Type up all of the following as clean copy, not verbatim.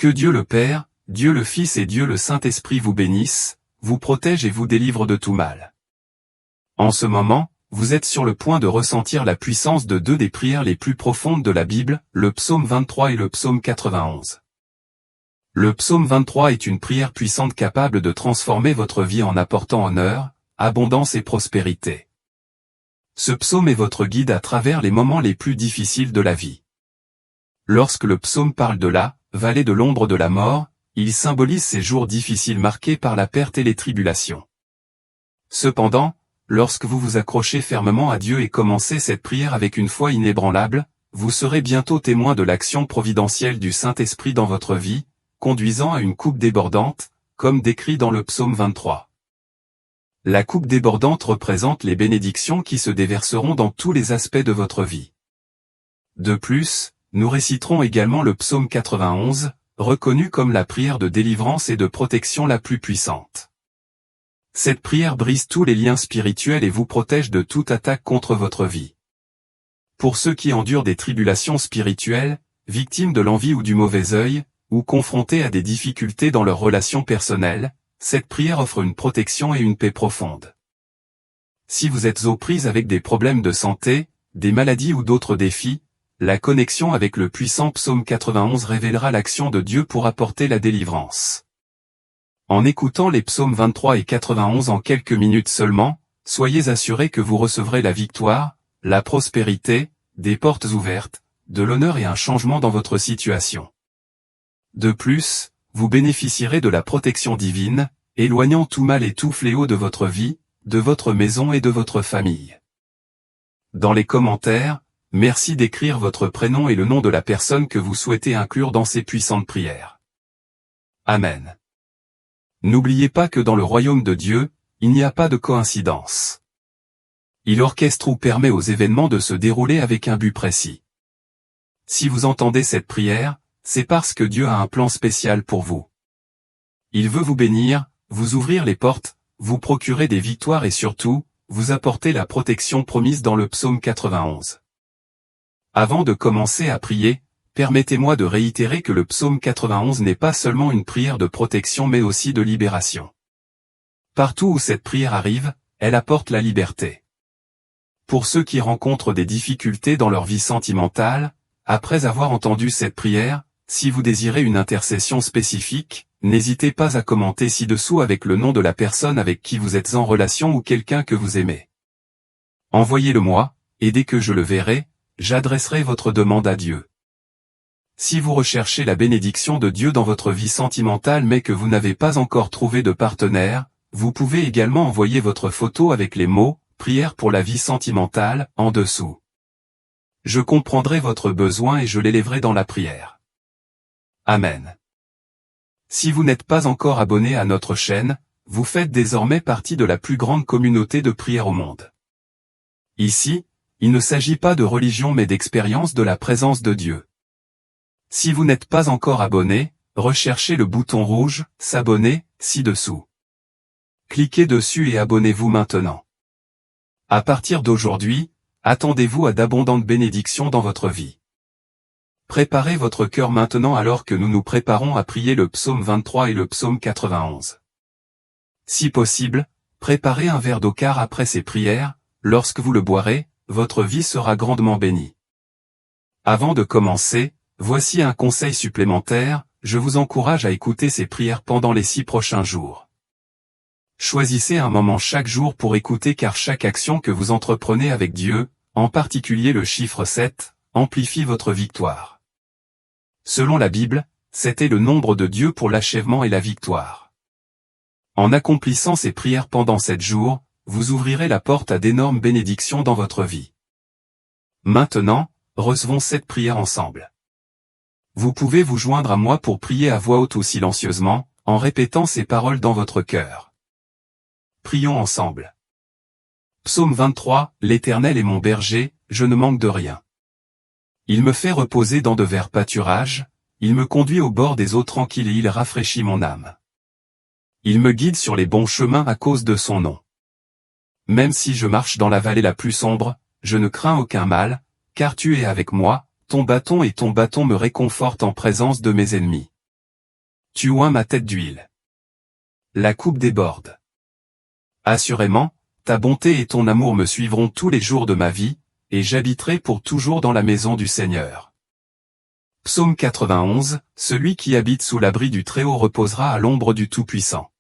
Que Dieu le Père, Dieu le Fils et Dieu le Saint-Esprit vous bénissent, vous protègent et vous délivrent de tout mal. En ce moment, vous êtes sur le point de ressentir la puissance de deux des prières les plus profondes de la Bible, le psaume 23 et le psaume 91. Le psaume 23 est une prière puissante capable de transformer votre vie en apportant honneur, abondance et prospérité. Ce psaume est votre guide à travers les moments les plus difficiles de la vie. Lorsque le psaume parle de la vallée de l'ombre de la mort, il symbolise ces jours difficiles marqués par la perte et les tribulations. Cependant, lorsque vous vous accrochez fermement à Dieu et commencez cette prière avec une foi inébranlable, vous serez bientôt témoin de l'action providentielle du Saint-Esprit dans votre vie, conduisant à une coupe débordante, comme décrit dans le psaume 23. La coupe débordante représente les bénédictions qui se déverseront dans tous les aspects de votre vie. De plus, nous réciterons également le psaume 91, reconnu comme la prière de délivrance et de protection la plus puissante. Cette prière brise tous les liens spirituels et vous protège de toute attaque contre votre vie. Pour ceux qui endurent des tribulations spirituelles, victimes de l'envie ou du mauvais œil, ou confrontés à des difficultés dans leurs relations personnelles, cette prière offre une protection et une paix profonde. Si vous êtes aux prises avec des problèmes de santé, des maladies ou d'autres défis, la connexion avec le puissant psaume 91 révélera l'action de Dieu pour apporter la délivrance. En écoutant les psaumes 23 et 91 en quelques minutes seulement, soyez assurés que vous recevrez la victoire, la prospérité, des portes ouvertes, de l'honneur et un changement dans votre situation. De plus, vous bénéficierez de la protection divine, éloignant tout mal et tout fléau de votre vie, de votre maison et de votre famille. Dans les commentaires, merci d'écrire votre prénom et le nom de la personne que vous souhaitez inclure dans ces puissantes prières. Amen. N'oubliez pas que dans le royaume de Dieu, il n'y a pas de coïncidence. Il orchestre ou permet aux événements de se dérouler avec un but précis. Si vous entendez cette prière, c'est parce que Dieu a un plan spécial pour vous. Il veut vous bénir, vous ouvrir les portes, vous procurer des victoires et surtout, vous apporter la protection promise dans le psaume 91. Avant de commencer à prier, permettez-moi de réitérer que le psaume 91 n'est pas seulement une prière de protection mais aussi de libération. Partout où cette prière arrive, elle apporte la liberté. Pour ceux qui rencontrent des difficultés dans leur vie sentimentale, après avoir entendu cette prière, si vous désirez une intercession spécifique, n'hésitez pas à commenter ci-dessous avec le nom de la personne avec qui vous êtes en relation ou quelqu'un que vous aimez. Envoyez-le-moi, et dès que je le verrai, j'adresserai votre demande à Dieu. Si vous recherchez la bénédiction de Dieu dans votre vie sentimentale mais que vous n'avez pas encore trouvé de partenaire, vous pouvez également envoyer votre photo avec les mots « Prière pour la vie sentimentale » en dessous. Je comprendrai votre besoin et je l'élèverai dans la prière. Amen. Si vous n'êtes pas encore abonné à notre chaîne, vous faites désormais partie de la plus grande communauté de prière au monde. Ici, il ne s'agit pas de religion mais d'expérience de la présence de Dieu. Si vous n'êtes pas encore abonné, recherchez le bouton rouge « S'abonner » ci-dessous. Cliquez dessus et abonnez-vous maintenant. À partir d'aujourd'hui, attendez-vous à d'abondantes bénédictions dans votre vie. Préparez votre cœur maintenant alors que nous nous préparons à prier le psaume 23 et le psaume 91. Si possible, préparez un verre d'eau car après ces prières, lorsque vous le boirez, votre vie sera grandement bénie. Avant de commencer, voici un conseil supplémentaire, je vous encourage à écouter ces prières pendant les 6 prochains jours. Choisissez un moment chaque jour pour écouter car chaque action que vous entreprenez avec Dieu, en particulier le chiffre 7, amplifie votre victoire. Selon la Bible, 7 est le nombre de Dieu pour l'achèvement et la victoire. En accomplissant ces prières pendant 7 jours, vous ouvrirez la porte à d'énormes bénédictions dans votre vie. Maintenant, recevons cette prière ensemble. Vous pouvez vous joindre à moi pour prier à voix haute ou silencieusement, en répétant ces paroles dans votre cœur. Prions ensemble. Psaume 23, L'Éternel est mon berger, je ne manque de rien. Il me fait reposer dans de verts pâturages, il me conduit au bord des eaux tranquilles et il rafraîchit mon âme. Il me guide sur les bons chemins à cause de son nom. Même si je marche dans la vallée la plus sombre, je ne crains aucun mal, car tu es avec moi, ton bâton et ton bâton me réconfortent en présence de mes ennemis. tu oins ma tête d'huile. La coupe déborde. Assurément, ta bonté et ton amour me suivront tous les jours de ma vie, et j'habiterai pour toujours dans la maison du Seigneur. Psaume 91, celui qui habite sous l'abri du Très-Haut reposera à l'ombre du Tout-Puissant.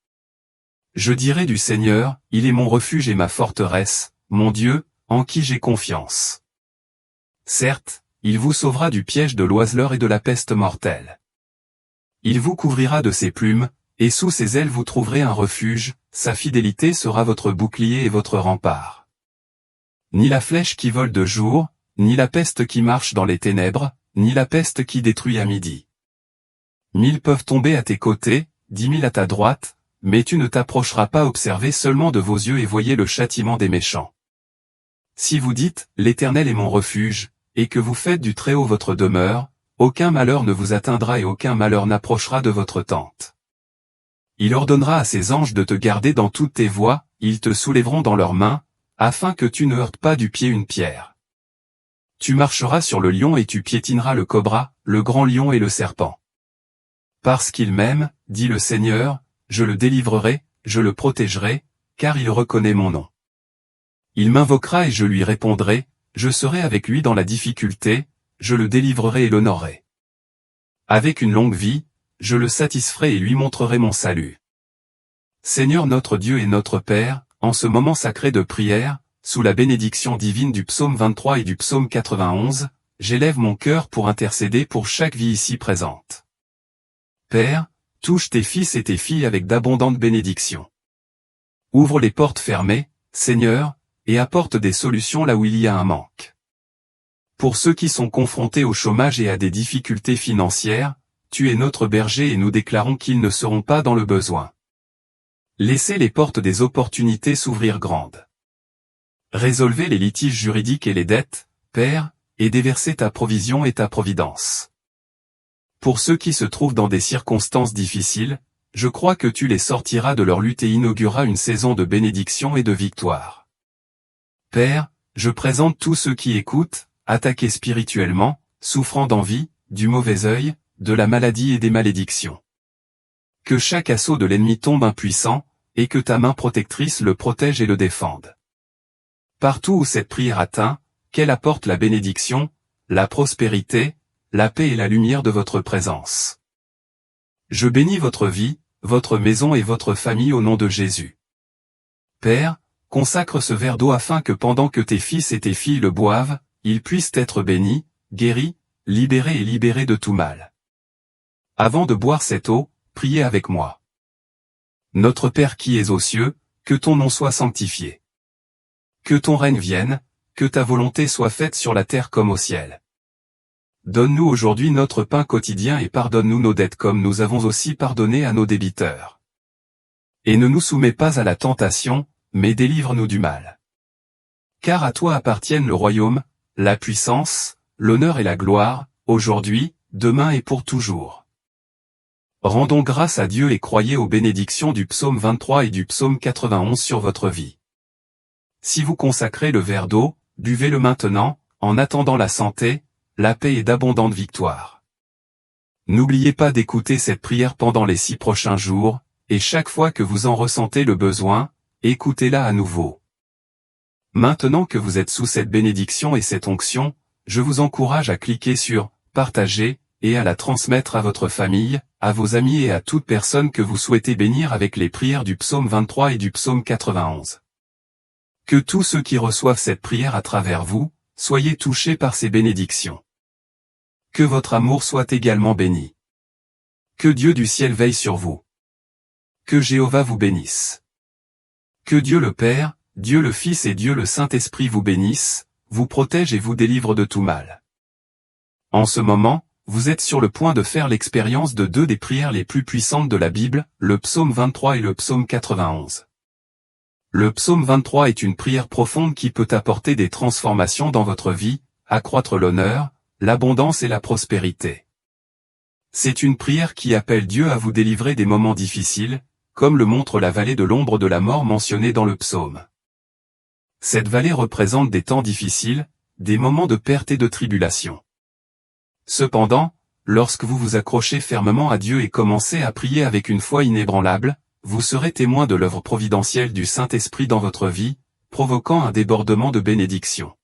Je dirai du Seigneur, il est mon refuge et ma forteresse, mon Dieu, en qui j'ai confiance. Certes, il vous sauvera du piège de l'oiseleur et de la peste mortelle. Il vous couvrira de ses plumes, et sous ses ailes vous trouverez un refuge, sa fidélité sera votre bouclier et votre rempart. Ni la flèche qui vole de jour, ni la peste qui marche dans les ténèbres, ni la peste qui détruit à midi. 1000 peuvent tomber à tes côtés, 10 000 à ta droite, mais tu ne t'approcheras pas. Observez seulement de vos yeux et voyez le châtiment des méchants. Si vous dites, l'Éternel est mon refuge, et que vous faites du Très-Haut votre demeure, aucun malheur ne vous atteindra et aucun malheur n'approchera de votre tente. Il ordonnera à ses anges de te garder dans toutes tes voies, ils te soulèveront dans leurs mains, afin que tu ne heurtes pas du pied une pierre. Tu marcheras sur le lion et tu piétineras le cobra, le grand lion et le serpent. Parce qu'il m'aime, dit le Seigneur, je le délivrerai, je le protégerai, car il reconnaît mon nom. Il m'invoquera et je lui répondrai, je serai avec lui dans la difficulté, je le délivrerai et l'honorerai. Avec une longue vie, je le satisferai et lui montrerai mon salut. Seigneur notre Dieu et notre Père, en ce moment sacré de prière, sous la bénédiction divine du psaume 23 et du psaume 91, j'élève mon cœur pour intercéder pour chaque vie ici présente. Père, touche tes fils et tes filles avec d'abondantes bénédictions. Ouvre les portes fermées, Seigneur, et apporte des solutions là où il y a un manque. Pour ceux qui sont confrontés au chômage et à des difficultés financières, tu es notre berger et nous déclarons qu'ils ne seront pas dans le besoin. Laissez les portes des opportunités s'ouvrir grandes. Résolvez les litiges juridiques et les dettes, Père, et déversez ta provision et ta providence. Pour ceux qui se trouvent dans des circonstances difficiles, je crois que tu les sortiras de leur lutte et inaugureras une saison de bénédiction et de victoire. Père, je présente tous ceux qui écoutent, attaqués spirituellement, souffrant d'envie, du mauvais œil, de la maladie et des malédictions. Que chaque assaut de l'ennemi tombe impuissant, et que ta main protectrice le protège et le défende. Partout où cette prière atteint, qu'elle apporte la bénédiction, la prospérité, la paix et la lumière de votre présence. Je bénis votre vie, votre maison et votre famille au nom de Jésus. Père, consacre ce verre d'eau afin que pendant que tes fils et tes filles le boivent, ils puissent être bénis, guéris, libérés et libérés de tout mal. Avant de boire cette eau, priez avec moi. Notre Père qui es aux cieux, que ton nom soit sanctifié. Que ton règne vienne, que ta volonté soit faite sur la terre comme au ciel. Donne-nous aujourd'hui notre pain quotidien et pardonne-nous nos dettes comme nous avons aussi pardonné à nos débiteurs. Et ne nous soumets pas à la tentation, mais délivre-nous du mal. Car à toi appartiennent le royaume, la puissance, l'honneur et la gloire, aujourd'hui, demain et pour toujours. Rendons grâce à Dieu et croyez aux bénédictions du psaume 23 et du psaume 91 sur votre vie. Si vous consacrez le verre d'eau, buvez-le maintenant, en attendant la santé, la paix et d'abondantes victoires. N'oubliez pas d'écouter cette prière pendant les 6 prochains jours, et chaque fois que vous en ressentez le besoin, écoutez-la à nouveau. Maintenant que vous êtes sous cette bénédiction et cette onction, je vous encourage à cliquer sur « Partager » et à la transmettre à votre famille, à vos amis et à toute personne que vous souhaitez bénir avec les prières du psaume 23 et du psaume 91. Que tous ceux qui reçoivent cette prière à travers vous, soyez touchés par ces bénédictions. Que votre amour soit également béni. Que Dieu du ciel veille sur vous. Que Jéhovah vous bénisse. Que Dieu le Père, Dieu le Fils et Dieu le Saint-Esprit vous bénissent, vous protègent et vous délivrent de tout mal. En ce moment, vous êtes sur le point de faire l'expérience de 2 des prières les plus puissantes de la Bible, le psaume 23 et le psaume 91. Le psaume 23 est une prière profonde qui peut apporter des transformations dans votre vie, accroître l'honneur, l'abondance et la prospérité. C'est une prière qui appelle Dieu à vous délivrer des moments difficiles, comme le montre la vallée de l'ombre de la mort mentionnée dans le psaume. Cette vallée représente des temps difficiles, des moments de perte et de tribulation. Cependant, lorsque vous vous accrochez fermement à Dieu et commencez à prier avec une foi inébranlable, vous serez témoin de l'œuvre providentielle du Saint-Esprit dans votre vie, provoquant un débordement de bénédictions.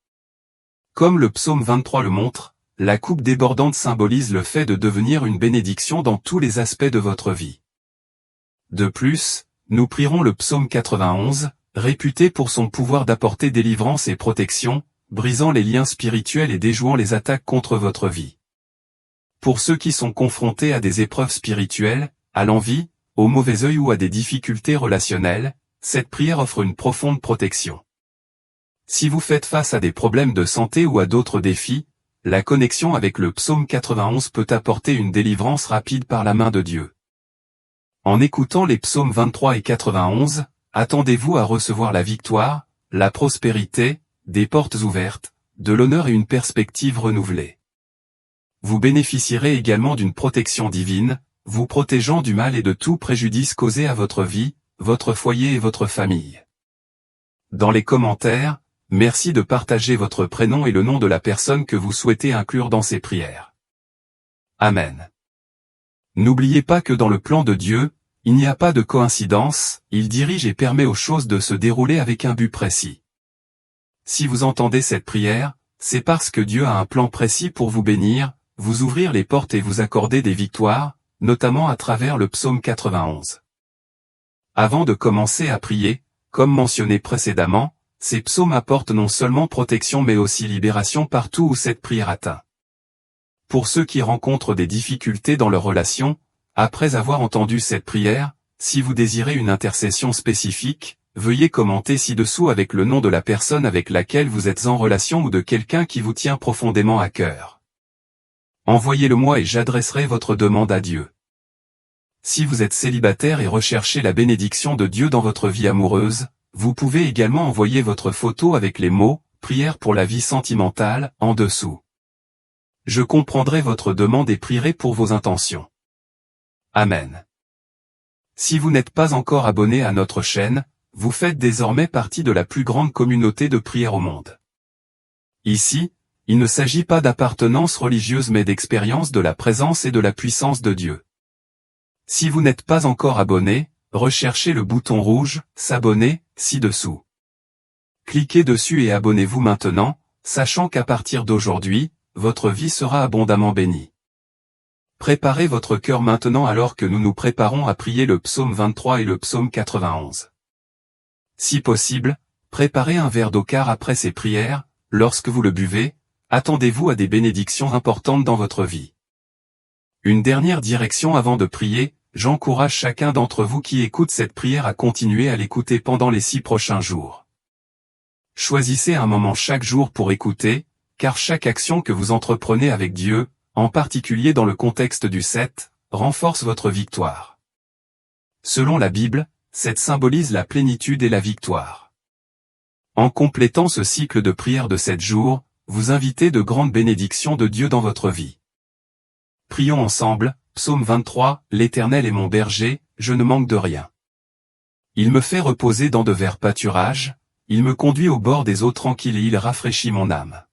Comme le psaume 23 le montre, la coupe débordante symbolise le fait de devenir une bénédiction dans tous les aspects de votre vie. De plus, nous prierons le psaume 91, réputé pour son pouvoir d'apporter délivrance et protection, brisant les liens spirituels et déjouant les attaques contre votre vie. Pour ceux qui sont confrontés à des épreuves spirituelles, à l'envie, au mauvais œil ou à des difficultés relationnelles, cette prière offre une profonde protection. Si vous faites face à des problèmes de santé ou à d'autres défis, la connexion avec le psaume 91 peut apporter une délivrance rapide par la main de Dieu. En écoutant les psaumes 23 et 91, attendez-vous à recevoir la victoire, la prospérité, des portes ouvertes, de l'honneur et une perspective renouvelée. Vous bénéficierez également d'une protection divine, vous protégeant du mal et de tout préjudice causé à votre vie, votre foyer et votre famille. Dans les commentaires, merci de partager votre prénom et le nom de la personne que vous souhaitez inclure dans ces prières. Amen. N'oubliez pas que dans le plan de Dieu, il n'y a pas de coïncidence, il dirige et permet aux choses de se dérouler avec un but précis. Si vous entendez cette prière, c'est parce que Dieu a un plan précis pour vous bénir, vous ouvrir les portes et vous accorder des victoires, notamment à travers le psaume 91. Avant de commencer à prier, comme mentionné précédemment, ces psaumes apportent non seulement protection mais aussi libération partout où cette prière atteint. Pour ceux qui rencontrent des difficultés dans leur relation, après avoir entendu cette prière, si vous désirez une intercession spécifique, veuillez commenter ci-dessous avec le nom de la personne avec laquelle vous êtes en relation ou de quelqu'un qui vous tient profondément à cœur. Envoyez-le-moi et j'adresserai votre demande à Dieu. Si vous êtes célibataire et recherchez la bénédiction de Dieu dans votre vie amoureuse, vous pouvez également envoyer votre photo avec les mots « Prière pour la vie sentimentale » en dessous. Je comprendrai votre demande et prierai pour vos intentions. Amen. Si vous n'êtes pas encore abonné à notre chaîne, vous faites désormais partie de la plus grande communauté de prière au monde. Ici, il ne s'agit pas d'appartenance religieuse mais d'expérience de la présence et de la puissance de Dieu. Si vous n'êtes pas encore abonné, recherchez le bouton rouge « S'abonner » ci-dessous. Cliquez dessus et abonnez-vous maintenant, sachant qu'à partir d'aujourd'hui, votre vie sera abondamment bénie. Préparez votre cœur maintenant alors que nous nous préparons à prier le psaume 23 et le psaume 91. Si possible, préparez un verre d'eau car après ces prières, lorsque vous le buvez, attendez-vous à des bénédictions importantes dans votre vie. Une dernière direction avant de prier, j'encourage chacun d'entre vous qui écoute cette prière à continuer à l'écouter pendant les 6 prochains jours. Choisissez un moment chaque jour pour écouter, car chaque action que vous entreprenez avec Dieu, en particulier dans le contexte du 7, renforce votre victoire. Selon la Bible, 7 symbolise la plénitude et la victoire. En complétant ce cycle de prière de 7 jours, vous invitez de grandes bénédictions de Dieu dans votre vie. Prions ensemble, psaume 23, l'Éternel est mon berger, je ne manque de rien. Il me fait reposer dans de verts pâturages, il me conduit au bord des eaux tranquilles et il rafraîchit mon âme.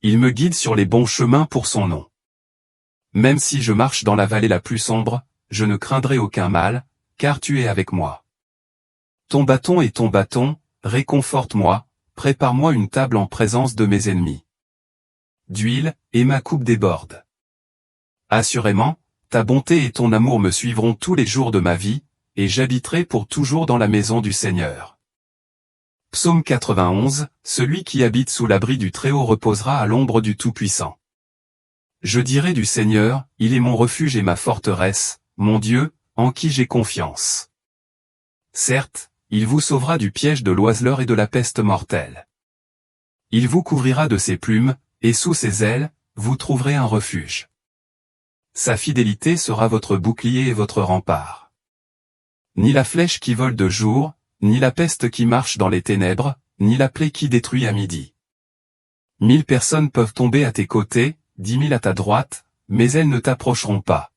Il me guide sur les bons chemins pour son nom. Même si je marche dans la vallée la plus sombre, je ne craindrai aucun mal, car tu es avec moi. Ton bâton et ton bâton, réconforte-moi, prépare-moi une table en présence de mes ennemis. D'huile, et ma coupe déborde. Assurément, ta bonté et ton amour me suivront tous les jours de ma vie, et j'habiterai pour toujours dans la maison du Seigneur. Psaume 91, celui qui habite sous l'abri du Très-Haut reposera à l'ombre du Tout-Puissant. Je dirai du Seigneur, il est mon refuge et ma forteresse, mon Dieu, en qui j'ai confiance. Certes, il vous sauvera du piège de l'oiseleur et de la peste mortelle. Il vous couvrira de ses plumes, et sous ses ailes, vous trouverez un refuge. Sa fidélité sera votre bouclier et votre rempart. Ni la flèche qui vole de jour, ni la peste qui marche dans les ténèbres, ni la plaie qui détruit à midi. 1000 personnes peuvent tomber à tes côtés, 10 000 à ta droite, mais elles ne t'approcheront pas.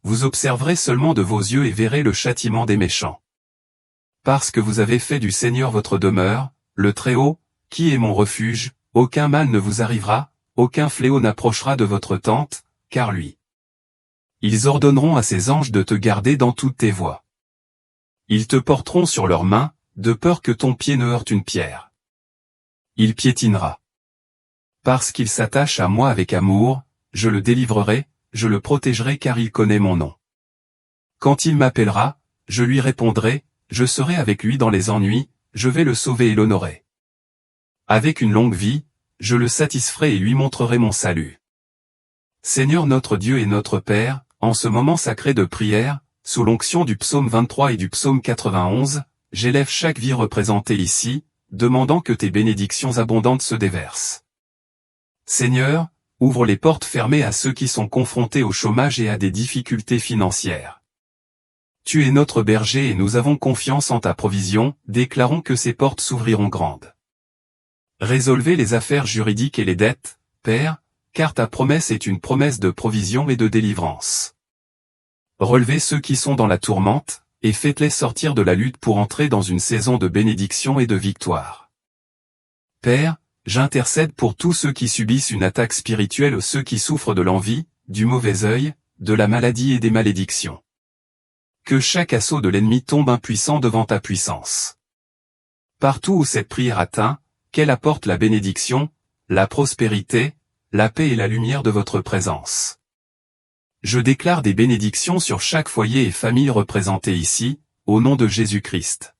Vous observerez seulement de vos yeux et verrez le châtiment des méchants. Parce que vous avez fait du Seigneur votre demeure, le Très-Haut, qui est mon refuge, aucun mal ne vous arrivera, aucun fléau n'approchera de votre tente, car lui. Ils ordonneront à ses anges de te garder dans toutes tes voies. Ils te porteront sur leurs mains, de peur que ton pied ne heurte une pierre. Il piétinera. Parce qu'il s'attache à moi avec amour, je le délivrerai, je le protégerai car il connaît mon nom. Quand il m'appellera, je lui répondrai, je serai avec lui dans les ennuis, je vais le sauver et l'honorer. Avec une longue vie, je le satisferai et lui montrerai mon salut. Seigneur notre Dieu et notre Père, en ce moment sacré de prière, sous l'onction du psaume 23 et du psaume 91, j'élève chaque vie représentée ici, demandant que tes bénédictions abondantes se déversent. Seigneur, ouvre les portes fermées à ceux qui sont confrontés au chômage et à des difficultés financières. Tu es notre berger et nous avons confiance en ta provision, déclarons que ces portes s'ouvriront grandes. Résolvez les affaires juridiques et les dettes, Père, car ta promesse est une promesse de provision et de délivrance. Relevez ceux qui sont dans la tourmente, et faites-les sortir de la lutte pour entrer dans une saison de bénédiction et de victoire. Père, j'intercède pour tous ceux qui subissent une attaque spirituelle ou ceux qui souffrent de l'envie, du mauvais œil, de la maladie et des malédictions. Que chaque assaut de l'ennemi tombe impuissant devant ta puissance. Partout où cette prière atteint, qu'elle apporte la bénédiction, la prospérité, la paix et la lumière de votre présence. Je déclare des bénédictions sur chaque foyer et famille représentés ici, au nom de Jésus-Christ.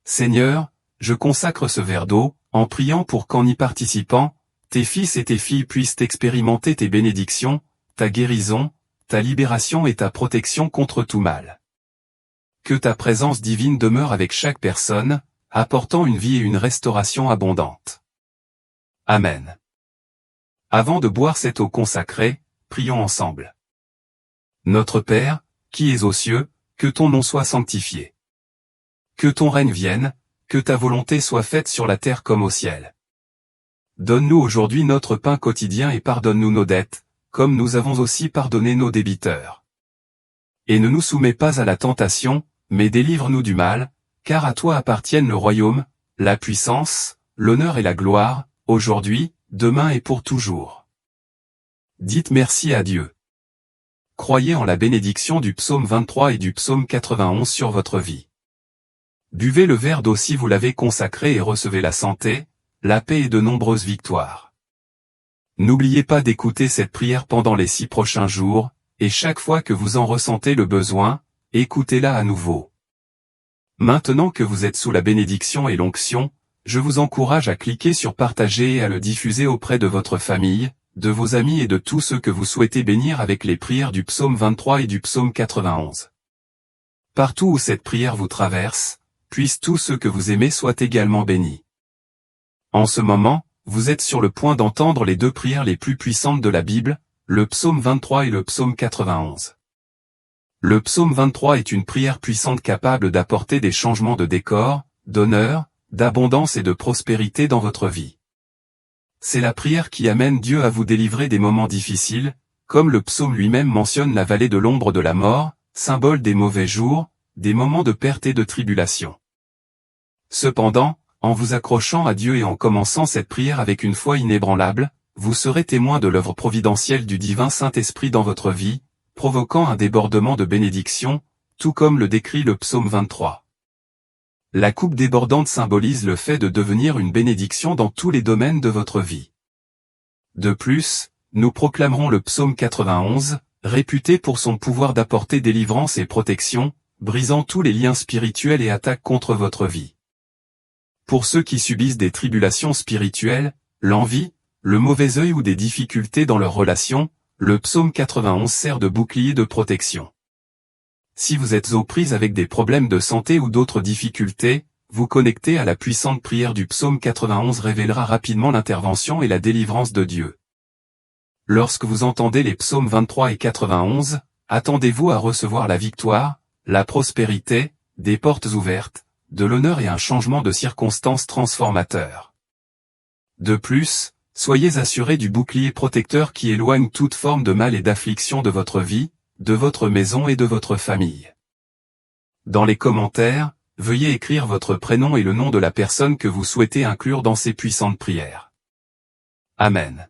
Seigneur, je consacre ce verre d'eau, en priant pour qu'en y participant, tes fils et tes filles puissent expérimenter tes bénédictions, ta guérison, ta libération et ta protection contre tout mal. Que ta présence divine demeure avec chaque personne, apportant une vie et une restauration abondante. Amen. Avant de boire cette eau consacrée, prions ensemble. Notre Père, qui es aux cieux, que ton nom soit sanctifié. Que ton règne vienne, que ta volonté soit faite sur la terre comme au ciel. Donne-nous aujourd'hui notre pain quotidien et pardonne-nous nos dettes, comme nous avons aussi pardonné nos débiteurs. Et ne nous soumets pas à la tentation, mais délivre-nous du mal, car à toi appartiennent le royaume, la puissance, l'honneur et la gloire, aujourd'hui, demain et pour toujours. Dites merci à Dieu. Croyez en la bénédiction du psaume 23 et du psaume 91 sur votre vie. Buvez le verre d'eau si vous l'avez consacré et recevez la santé, la paix et de nombreuses victoires. N'oubliez pas d'écouter cette prière pendant les 6 prochains jours, et chaque fois que vous en ressentez le besoin, écoutez-la à nouveau. Maintenant que vous êtes sous la bénédiction et l'onction, je vous encourage à cliquer sur partager et à le diffuser auprès de votre famille, de vos amis et de tous ceux que vous souhaitez bénir avec les prières du psaume 23 et du psaume 91. Partout où cette prière vous traverse, puissent tous ceux que vous aimez soient également bénis. En ce moment, vous êtes sur le point d'entendre les 2 prières les plus puissantes de la Bible, le psaume 23 et le psaume 91. Le psaume 23 est une prière puissante capable d'apporter des changements de décor, d'honneur, d'abondance et de prospérité dans votre vie. C'est la prière qui amène Dieu à vous délivrer des moments difficiles, comme le psaume lui-même mentionne la vallée de l'ombre de la mort, symbole des mauvais jours, des moments de perte et de tribulation. Cependant, en vous accrochant à Dieu et en commençant cette prière avec une foi inébranlable, vous serez témoin de l'œuvre providentielle du divin Saint-Esprit dans votre vie, provoquant un débordement de bénédiction, tout comme le décrit le psaume 23. La coupe débordante symbolise le fait de devenir une bénédiction dans tous les domaines de votre vie. De plus, nous proclamerons le psaume 91, réputé pour son pouvoir d'apporter délivrance et protection, brisant tous les liens spirituels et attaques contre votre vie. Pour ceux qui subissent des tribulations spirituelles, l'envie, le mauvais œil ou des difficultés dans leurs relations, le psaume 91 sert de bouclier de protection. Si vous êtes aux prises avec des problèmes de santé ou d'autres difficultés, vous connecter à la puissante prière du psaume 91 révélera rapidement l'intervention et la délivrance de Dieu. Lorsque vous entendez les psaumes 23 et 91, attendez-vous à recevoir la victoire, la prospérité, des portes ouvertes, de l'honneur et un changement de circonstances transformateur. De plus, soyez assurés du bouclier protecteur qui éloigne toute forme de mal et d'affliction de votre vie, de votre maison et de votre famille. Dans les commentaires, veuillez écrire votre prénom et le nom de la personne que vous souhaitez inclure dans ces puissantes prières. Amen.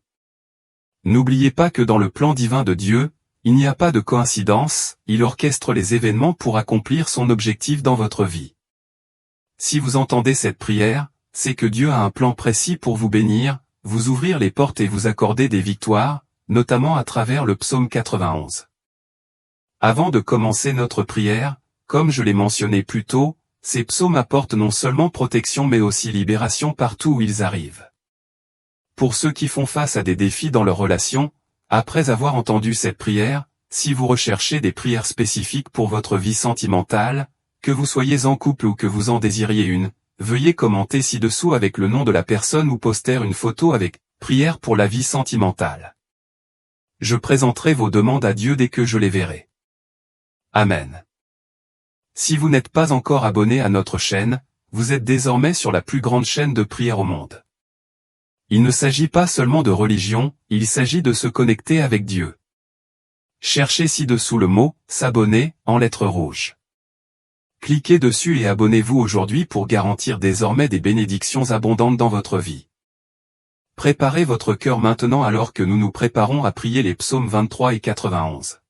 N'oubliez pas que dans le plan divin de Dieu, il n'y a pas de coïncidence, il orchestre les événements pour accomplir son objectif dans votre vie. Si vous entendez cette prière, c'est que Dieu a un plan précis pour vous bénir, vous ouvrir les portes et vous accorder des victoires, notamment à travers le psaume 91. Avant de commencer notre prière, comme je l'ai mentionné plus tôt, ces psaumes apportent non seulement protection mais aussi libération partout où ils arrivent. Pour ceux qui font face à des défis dans leur relation, après avoir entendu cette prière, si vous recherchez des prières spécifiques pour votre vie sentimentale, que vous soyez en couple ou que vous en désiriez une, veuillez commenter ci-dessous avec le nom de la personne ou poster une photo avec « Prière pour la vie sentimentale ». Je présenterai vos demandes à Dieu dès que je les verrai. Amen. Si vous n'êtes pas encore abonné à notre chaîne, vous êtes désormais sur la plus grande chaîne de prière au monde. Il ne s'agit pas seulement de religion, il s'agit de se connecter avec Dieu. Cherchez ci-dessous le mot « s'abonner » en lettres rouges. Cliquez dessus et abonnez-vous aujourd'hui pour garantir désormais des bénédictions abondantes dans votre vie. Préparez votre cœur maintenant alors que nous nous préparons à prier les psaumes 23 et 91.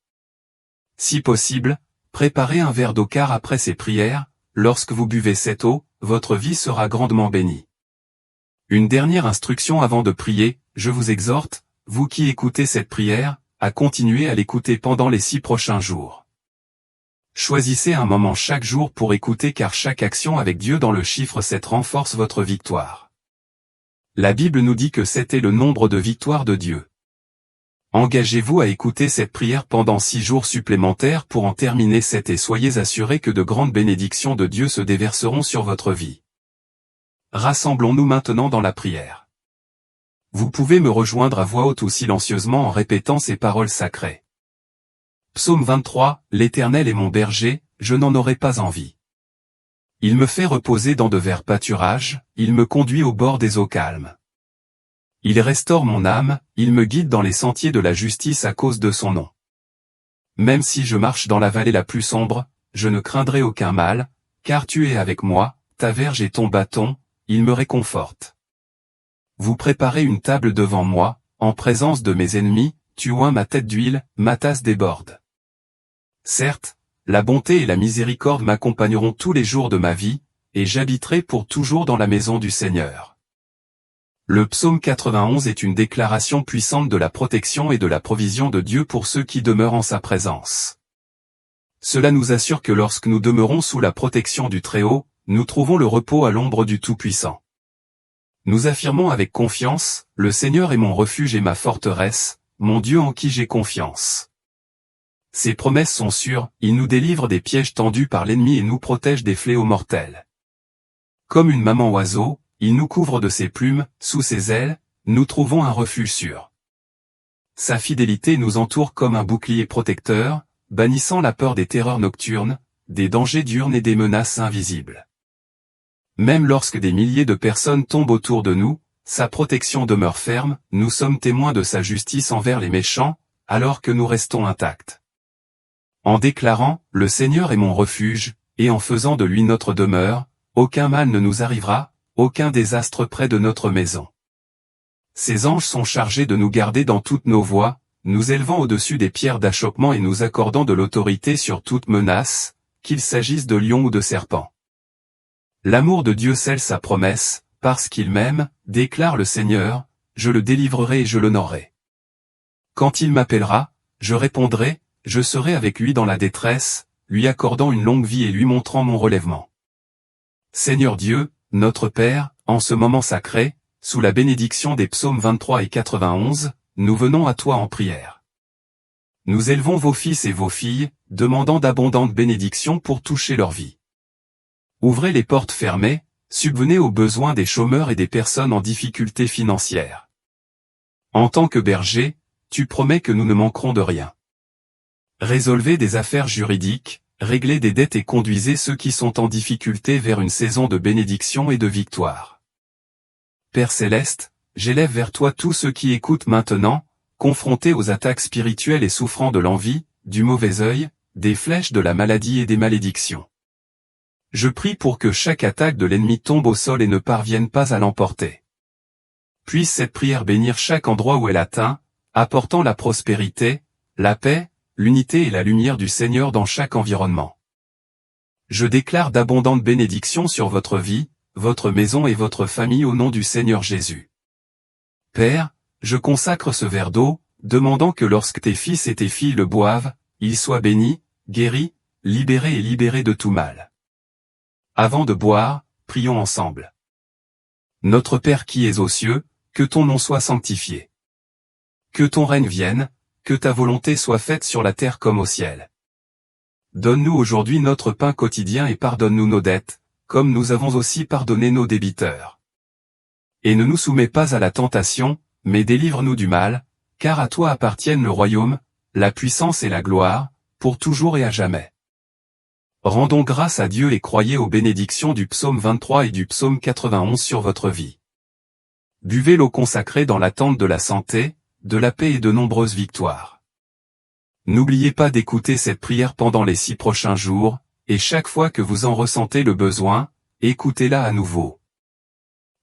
Si possible, préparez un verre d'eau car après ces prières, lorsque vous buvez cette eau, votre vie sera grandement bénie. Une dernière instruction avant de prier, je vous exhorte, vous qui écoutez cette prière, à continuer à l'écouter pendant les 6 prochains jours. Choisissez un moment chaque jour pour écouter car chaque action avec Dieu dans le chiffre 7 renforce votre victoire. La Bible nous dit que 7 est le nombre de victoires de Dieu. Engagez-vous à écouter cette prière pendant 6 jours supplémentaires pour en terminer 7 et soyez assurés que de grandes bénédictions de Dieu se déverseront sur votre vie. Rassemblons-nous maintenant dans la prière. Vous pouvez me rejoindre à voix haute ou silencieusement en répétant ces paroles sacrées. Psaume 23, L'Éternel est mon berger, je n'en aurai pas envie. Il me fait reposer dans de verts pâturages, il me conduit au bord des eaux calmes. Il restaure mon âme, il me guide dans les sentiers de la justice à cause de son nom. Même si je marche dans la vallée la plus sombre, je ne craindrai aucun mal, car tu es avec moi, ta verge et ton bâton, ils me réconfortent. Vous préparez une table devant moi, en présence de mes ennemis, tu oins ma tête d'huile, ma tasse déborde. Certes, la bonté et la miséricorde m'accompagneront tous les jours de ma vie, et j'habiterai pour toujours dans la maison du Seigneur. Le psaume 91 est une déclaration puissante de la protection et de la provision de Dieu pour ceux qui demeurent en sa présence. Cela nous assure que lorsque nous demeurons sous la protection du Très-Haut, nous trouvons le repos à l'ombre du Tout-Puissant. Nous affirmons avec confiance, le Seigneur est mon refuge et ma forteresse, mon Dieu en qui j'ai confiance. Ses promesses sont sûres, il nous délivre des pièges tendus par l'ennemi et nous protège des fléaux mortels. Comme une maman oiseau, il nous couvre de ses plumes, sous ses ailes, nous trouvons un refuge sûr. Sa fidélité nous entoure comme un bouclier protecteur, bannissant la peur des terreurs nocturnes, des dangers diurnes et des menaces invisibles. Même lorsque des milliers de personnes tombent autour de nous, sa protection demeure ferme, nous sommes témoins de sa justice envers les méchants, alors que nous restons intacts. En déclarant « Le Seigneur est mon refuge », et en faisant de lui notre demeure, aucun mal ne nous arrivera, aucun désastre près de notre maison. Ces anges sont chargés de nous garder dans toutes nos voies, nous élevant au-dessus des pierres d'achoppement et nous accordant de l'autorité sur toute menace, qu'il s'agisse de lions ou de serpents. L'amour de Dieu scelle sa promesse, parce qu'il m'aime, déclare le Seigneur, je le délivrerai et je l'honorerai. Quand il m'appellera, je répondrai, je serai avec lui dans la détresse, lui accordant une longue vie et lui montrant mon relèvement. Seigneur Dieu, notre Père, en ce moment sacré, sous la bénédiction des psaumes 23 et 91, nous venons à toi en prière. Nous élevons vos fils et vos filles, demandant d'abondantes bénédictions pour toucher leur vie. Ouvrez les portes fermées, subvenez aux besoins des chômeurs et des personnes en difficulté financière. En tant que berger, tu promets que nous ne manquerons de rien. Résolvez des affaires juridiques, réglez des dettes et conduisez ceux qui sont en difficulté vers une saison de bénédiction et de victoire. Père Céleste, j'élève vers toi tous ceux qui écoutent maintenant, confrontés aux attaques spirituelles et souffrant de l'envie, du mauvais œil, des flèches de la maladie et des malédictions. Je prie pour que chaque attaque de l'ennemi tombe au sol et ne parvienne pas à l'emporter. Puisse cette prière bénir chaque endroit où elle atteint, apportant la prospérité, la paix, l'unité et la lumière du Seigneur dans chaque environnement. Je déclare d'abondantes bénédictions sur votre vie, votre maison et votre famille au nom du Seigneur Jésus. Père, je consacre ce verre d'eau, demandant que lorsque tes fils et tes filles le boivent, ils soient bénis, guéris, libérés et libérés de tout mal. Avant de boire, prions ensemble. Notre Père qui es aux cieux, que ton nom soit sanctifié. Que ton règne vienne, que ta volonté soit faite sur la terre comme au ciel. Donne-nous aujourd'hui notre pain quotidien et pardonne-nous nos dettes, comme nous avons aussi pardonné nos débiteurs. Et ne nous soumets pas à la tentation, mais délivre-nous du mal, car à toi appartiennent le royaume, la puissance et la gloire, pour toujours et à jamais. Rendons grâce à Dieu et croyez aux bénédictions du psaume 23 et du psaume 91 sur votre vie. Buvez l'eau consacrée dans l'attente de la santé, de la paix et de nombreuses victoires. N'oubliez pas d'écouter cette prière pendant les 6 prochains jours, et chaque fois que vous en ressentez le besoin, écoutez-la à nouveau.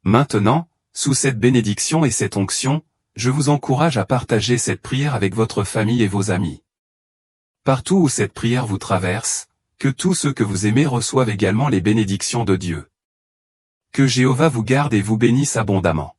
Maintenant, sous cette bénédiction et cette onction, je vous encourage à partager cette prière avec votre famille et vos amis. Partout où cette prière vous traverse, que tous ceux que vous aimez reçoivent également les bénédictions de Dieu. Que Jéhovah vous garde et vous bénisse abondamment.